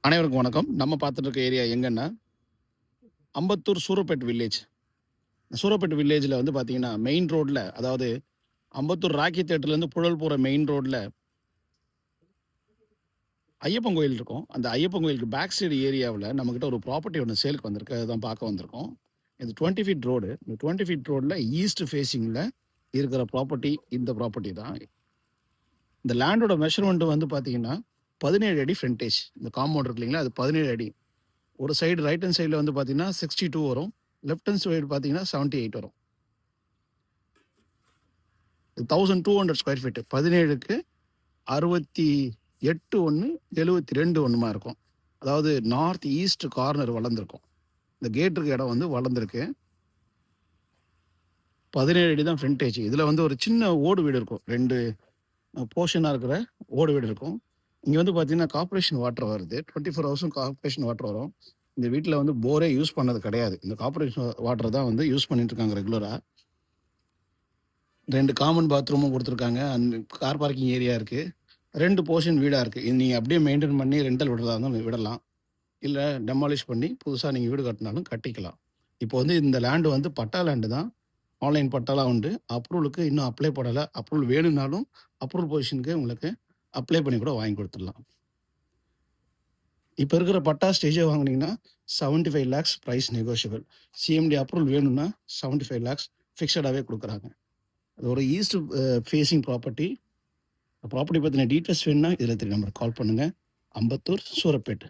அனைவருக்கும் வணக்கம். நம்ம பார்த்துட்டு இருக்க ஏரியா எங்கன்னா, அம்பத்தூர் சூரப்பேட் வில்லேஜ். சூரப்பேட் வில்லேஜில் வந்து பார்த்தீங்கன்னா, மெயின் ரோட்ல அதாவது அம்பத்தூர் ராக்கி தியேட்டர்லேருந்து புழல் போகிற மெயின் ரோட்ல ஐயப்பன் கோயில் இருக்கும். அந்த ஐயப்பன் கோயிலுக்கு பேக் சைடு ஏரியாவில் நம்மக்கிட்ட ஒரு ப்ராப்பர்ட்டி ஒன்று சேலுக்கு வந்திருக்கு. அதுதான் பார்க்க வந்திருக்கோம். இது 20 ஃபீட் ரோடு. இந்த 20 ஃபீட் ரோடில் ஈஸ்ட் ஃபேஸிங்கில் இருக்கிற ப்ராப்பர்ட்டி இந்த ப்ராப்பர்ட்டி தான். இந்த லேண்டோட மெஷர்மெண்ட் வந்து பார்த்தீங்கன்னா 17 அடி ஃப்ரண்டேஜ். இந்த காம்பவுண்ட் இருக்கு இல்லைங்களா, அது 17 அடி. ஒரு சைடு ரைட் ஹேண்ட் சைடில் வந்து பார்த்தீங்கன்னா 62 வரும். லெஃப்ட் ஹேண்ட் சைடு பார்த்தீங்கன்னா 78 வரும். 1200 ஸ்கொயர் ஃபீட்டு. 17க்கு 68 ஒன்று 72 ஒன்றுமா இருக்கும். அதாவது நார்த் ஈஸ்ட் கார்னர் வளர்ந்துருக்கும். இந்த கேட்டுக்கு இடம் வந்து வளர்ந்துருக்கு. 17 அடி தான் ஃப்ரண்டேஜ். இதில் வந்து ஒரு சின்ன ஓடு வீடு இருக்கும். 2 போர்ஷனாக இருக்கிற ஓடு வீடு இருக்கும். இங்கே வந்து பார்த்தீங்கன்னா கார்பரேஷன் வாட்டர் வருது. 24 ஹவர்ஸும் கார்பரேஷன் வாட்டர் வரும். இந்த வீட்டில் வந்து போரே யூஸ் பண்ணது கிடையாது. இந்த கார்பரேஷன் வாட்டர் தான் வந்து யூஸ் பண்ணிட்டு இருக்காங்க ரெகுலராக. 2 காமன் பாத்ரூமும் கொடுத்துருக்காங்க. அந்த கார் பார்க்கிங் ஏரியா இருக்குது. 2 போர்ஷன் வீடாக இருக்குது. நீங்கள் அப்படியே மெயின்டைன் பண்ணி ரெண்டல் விடுறதா இருந்தாலும் விடலாம். இல்லை டெமாலிஷ் பண்ணி புதுசாக நீங்கள் வீடு கட்டினாலும் கட்டிக்கலாம். இப்போ வந்து இந்த லேண்டு வந்து பட்டா லேண்டு தான். ஆன்லைன் பட்டாலாம் உண்டு. அப்ரூவலுக்கு இன்னும் அப்ளை பண்ணலை. அப்ரூவல் வேணும்னாலும் அப்ரூவல் பொசிஷனுக்கு உங்களுக்கு அப்ளை பண்ணி கூட வாங்கி கொடுத்துடலாம். இப்போ இருக்கிற பட்டா ஸ்டேஜே வாங்கினீங்கன்னா 75 lakhs price negotiable. CMD approval வேணும்னா 75 lakhs ஃபிக்ஸடாகவே கொடுக்குறாங்க. அது ஒரு ஈஸ்ட் ஃபேஸிங் ப்ராப்பர்ட்டி. ப்ராப்பர்ட்டி பற்றின டீட்டெயில்ஸ் வேணும்னா இதில் 3 நம்பர் கால் பண்ணுங்கள். அம்பத்தூர் சூரப்பேட்.